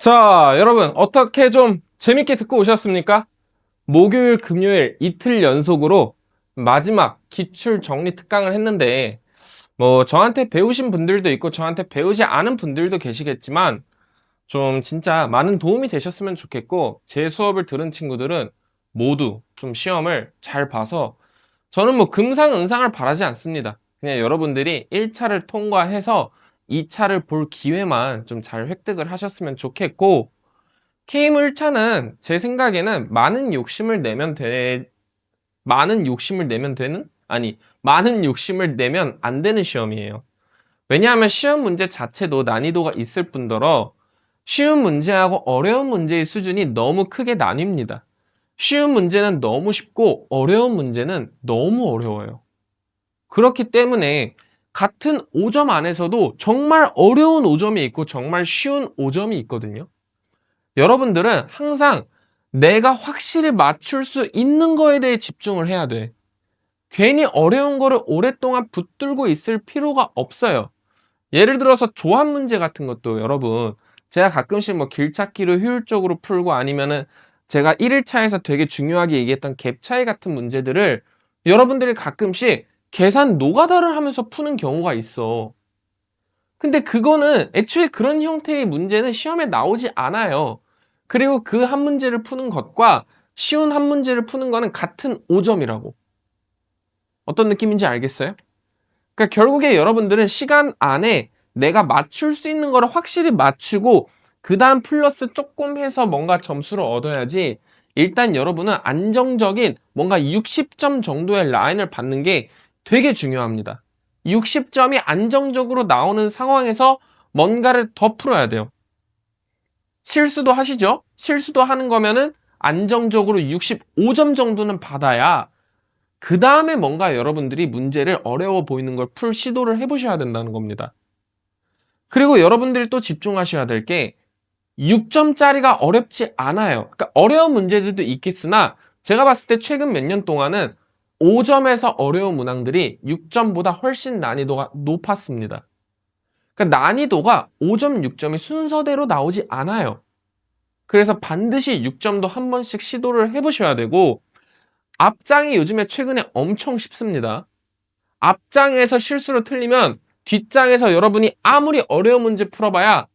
자, 여러분, 어떻게 좀 재밌게 듣고 오셨습니까? 목요일, 금요일 이틀 연속으로 마지막 기출 정리 특강을 했는데, 저한테 배우신 분들도 있고, 저한테 배우지 않은 분들도 계시겠지만, 좀 진짜 많은 도움이 되셨으면 좋겠고, 제 수업을 들은 친구들은 모두 좀 시험을 잘 봐서, 저는 금상은상을 바라지 않습니다. 그냥 여러분들이 1차를 통과해서 2차를 볼 기회만 좀 잘 획득을 하셨으면 좋겠고, K물 1차는 제 생각에는 많은 욕심을 내면 되는? 아니, 많은 욕심을 내면 안 되는 시험이에요. 왜냐하면 시험 문제 자체도 난이도가 있을 뿐더러 쉬운 문제하고 어려운 문제의 수준이 너무 크게 나뉩니다. 쉬운 문제는 너무 쉽고 어려운 문제는 너무 어려워요. 그렇기 때문에 같은 5점 안에서도 정말 어려운 5점이 있고 정말 쉬운 5점이 있거든요. 여러분들은 항상 내가 확실히 맞출 수 있는 거에 대해 집중을 해야 돼. 괜히 어려운 거를 오랫동안 붙들고 있을 필요가 없어요. 예를 들어서 조합 문제 같은 것도 여러분, 제가 가끔씩 길찾기로 효율적으로 풀고 아니면은 제가 1일차에서 되게 중요하게 얘기했던 갭 차이 같은 문제들을 여러분들이 가끔씩 계산 노가다를 하면서 푸는 경우가 있어. 근데 그거는 애초에 그런 형태의 문제는 시험에 나오지 않아요. 그리고 그 한 문제를 푸는 것과 쉬운 한 문제를 푸는 거는 같은 5점이라고. 어떤 느낌인지 알겠어요? 그러니까 결국에 여러분들은 시간 안에 내가 맞출 수 있는 거를 확실히 맞추고 그 다음 플러스 조금 해서 뭔가 점수를 얻어야지. 일단 여러분은 안정적인 뭔가 60점 정도의 라인을 받는 게 되게 중요합니다. 60점이 안정적으로 나오는 상황에서 뭔가를 더 풀어야 돼요. 실수도 하시죠? 실수도 하는 거면은 안정적으로 65점 정도는 받아야 그 다음에 뭔가 여러분들이 문제를 어려워 보이는 걸 풀 시도를 해보셔야 된다는 겁니다. 그리고 여러분들이 또 집중하셔야 될 게 6점짜리가 어렵지 않아요. 그러니까 어려운 문제들도 있겠으나 제가 봤을 때 최근 몇 년 동안은 5점에서 어려운 문항들이 6점보다 훨씬 난이도가 높았습니다. 그러니까 난이도가 5점, 6점이 순서대로 나오지 않아요. 그래서 반드시 6점도 한 번씩 시도를 해보셔야 되고, 앞장이 요즘에 최근에 엄청 쉽습니다. 앞장에서 실수로 틀리면 뒷장에서 여러분이 아무리 어려운 문제 풀어봐야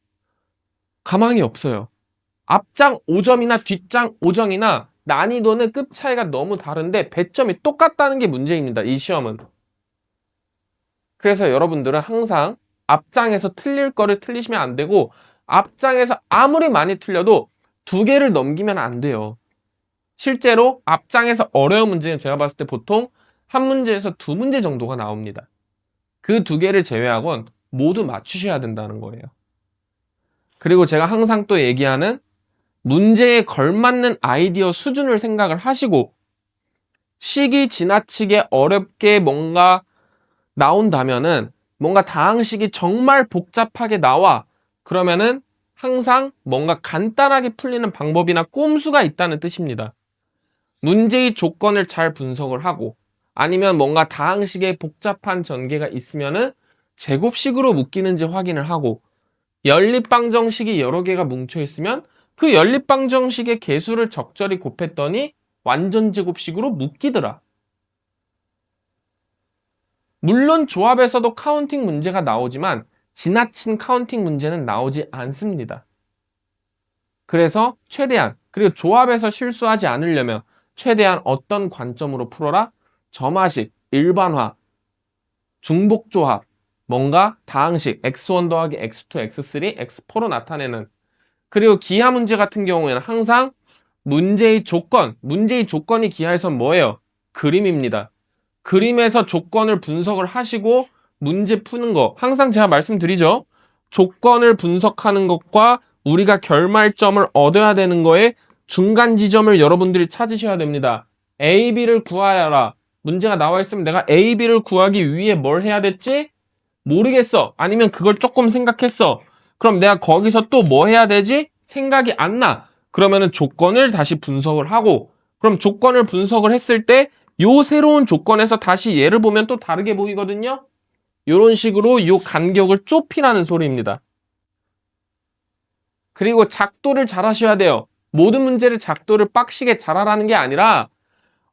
가망이 없어요. 앞장 5점이나 뒷장 5점이나 난이도는 급 차이가 너무 다른데 배점이 똑같다는 게 문제입니다. 이 시험은. 그래서 여러분들은 항상 앞장에서 틀릴 거를 틀리시면 안 되고, 앞장에서 아무리 많이 틀려도 2개를 넘기면 안 돼요. 실제로 앞장에서 어려운 문제는 제가 봤을 때 보통 한 문제에서 2문제 정도가 나옵니다. 그 2개를 제외하곤 모두 맞추셔야 된다는 거예요. 그리고 제가 항상 또 얘기하는 문제에 걸맞는 아이디어 수준을 생각을 하시고, 식이 지나치게 어렵게 뭔가 나온다면은, 뭔가 다항식이 정말 복잡하게 나와. 그러면은 항상 뭔가 간단하게 풀리는 방법이나 꼼수가 있다는 뜻입니다. 문제의 조건을 잘 분석을 하고, 아니면 뭔가 다항식에 복잡한 전개가 있으면은 제곱식으로 묶이는지 확인을 하고, 연립방정식이 여러 개가 뭉쳐 있으면 그 연립방정식의 개수를 적절히 곱했더니 완전 제곱식으로 묶이더라. 물론 조합에서도 카운팅 문제가 나오지만 지나친 카운팅 문제는 나오지 않습니다. 그래서 최대한, 그리고 조합에서 실수하지 않으려면 최대한 어떤 관점으로 풀어라? 점화식, 일반화, 중복조합, 뭔가 다항식, x1 더하기 x2, x3, x4로 나타내는. 그리고 기하 문제 같은 경우에는 항상 문제의 조건이 기하에선 뭐예요? 그림입니다. 그림에서 조건을 분석을 하시고 문제 푸는 거. 항상 제가 말씀드리죠. 조건을 분석하는 것과 우리가 결말점을 얻어야 되는 거에 중간 지점을 여러분들이 찾으셔야 됩니다. A, B를 구하라. 문제가 나와 있으면 내가 A, B를 구하기 위해 뭘 해야 됐지? 모르겠어. 아니면 그걸 조금 생각했어. 그럼 내가 거기서 또 뭐 해야 되지? 생각이 안 나. 그러면은 조건을 다시 분석을 하고, 그럼 조건을 분석을 했을 때 요 새로운 조건에서 다시 얘를 보면 또 다르게 보이거든요. 요런 식으로 요 간격을 좁히라는 소리입니다. 그리고 작도를 잘 하셔야 돼요. 모든 문제를 작도를 빡시게 잘하라는 게 아니라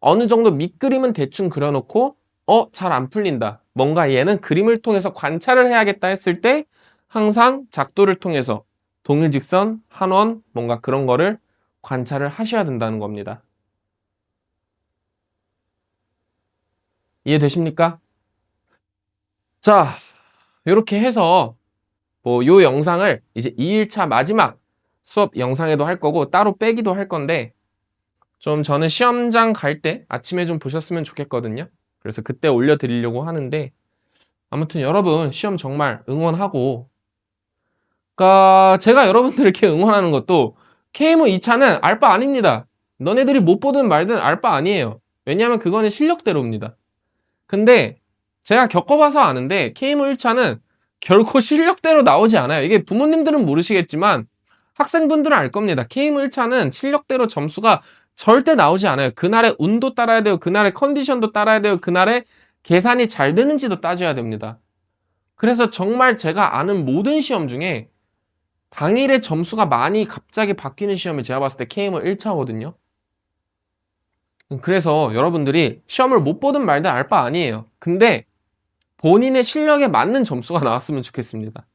어느 정도 밑그림은 대충 그려놓고 잘 안 풀린다. 뭔가 얘는 그림을 통해서 관찰을 해야겠다 했을 때 항상 작도를 통해서 동일직선, 한원, 뭔가 그런 거를 관찰을 하셔야 된다는 겁니다. 이해되십니까? 자, 이렇게 해서 뭐 요 영상을 이제 2일차 마지막 수업 영상에도 할 거고 따로 빼기도 할 건데 좀 저는 시험장 갈 때 아침에 좀 보셨으면 좋겠거든요. 그래서 그때 올려드리려고 하는데 아무튼 여러분 시험 정말 응원하고 그러니까 제가 여러분들 이렇게 응원하는 것도 KMO 2차는 알바 아닙니다. 너네들이 못 보든 말든 알바 아니에요. 왜냐하면 그거는 실력대로입니다. 근데 제가 겪어봐서 아는데 KMO 1차는 결코 실력대로 나오지 않아요. 이게 부모님들은 모르시겠지만 학생분들은 알 겁니다. KMO 1차는 실력대로 점수가 절대 나오지 않아요. 그날의 운도 따라야 되고 그날의 컨디션도 따라야 되고 그날의 계산이 잘 되는지도 따져야 됩니다. 그래서 정말 제가 아는 모든 시험 중에 당일에 점수가 많이 갑자기 바뀌는 시험을 제가 봤을 때 KMO 1차거든요. 그래서 여러분들이 시험을 못 보든 말든 알 바 아니에요. 근데 본인의 실력에 맞는 점수가 나왔으면 좋겠습니다.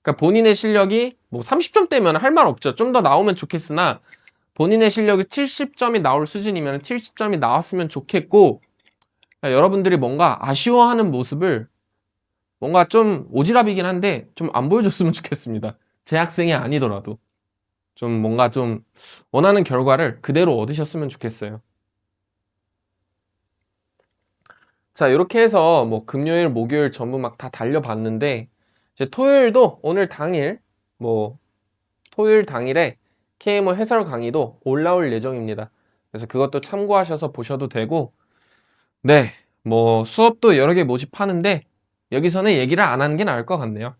그러니까 본인의 실력이 뭐 30점대면 할 말 없죠. 좀 더 나오면 좋겠으나 본인의 실력이 70점이 나올 수준이면 70점이 나왔으면 좋겠고 그러니까 여러분들이 뭔가 아쉬워하는 모습을 뭔가 좀 오지랖이긴 한데 좀 안 보여줬으면 좋겠습니다. 재학생이 아니더라도 좀 뭔가 좀 원하는 결과를 그대로 얻으셨으면 좋겠어요. 자, 이렇게 해서 뭐 금요일, 목요일 전부 막 다 달려봤는데 이제 토요일도 오늘 당일 뭐 토요일 당일에 KMO 해설 강의도 올라올 예정입니다. 그래서 그것도 참고하셔서 보셔도 되고 네, 뭐 수업도 여러 개 모집하는데 여기서는 얘기를 안 하는 게 나을 것 같네요.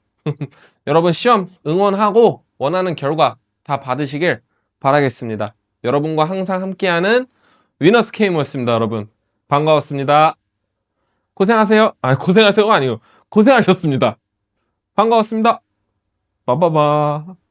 여러분 시험 응원하고 원하는 결과 다 받으시길 바라겠습니다. 여러분과 항상 함께하는 위너스 KMO였습니다, 여러분. 반가웠습니다. 고생하세요. 아니, 고생하세요가 아니고 고생하셨습니다. 반가웠습니다. 빠바바.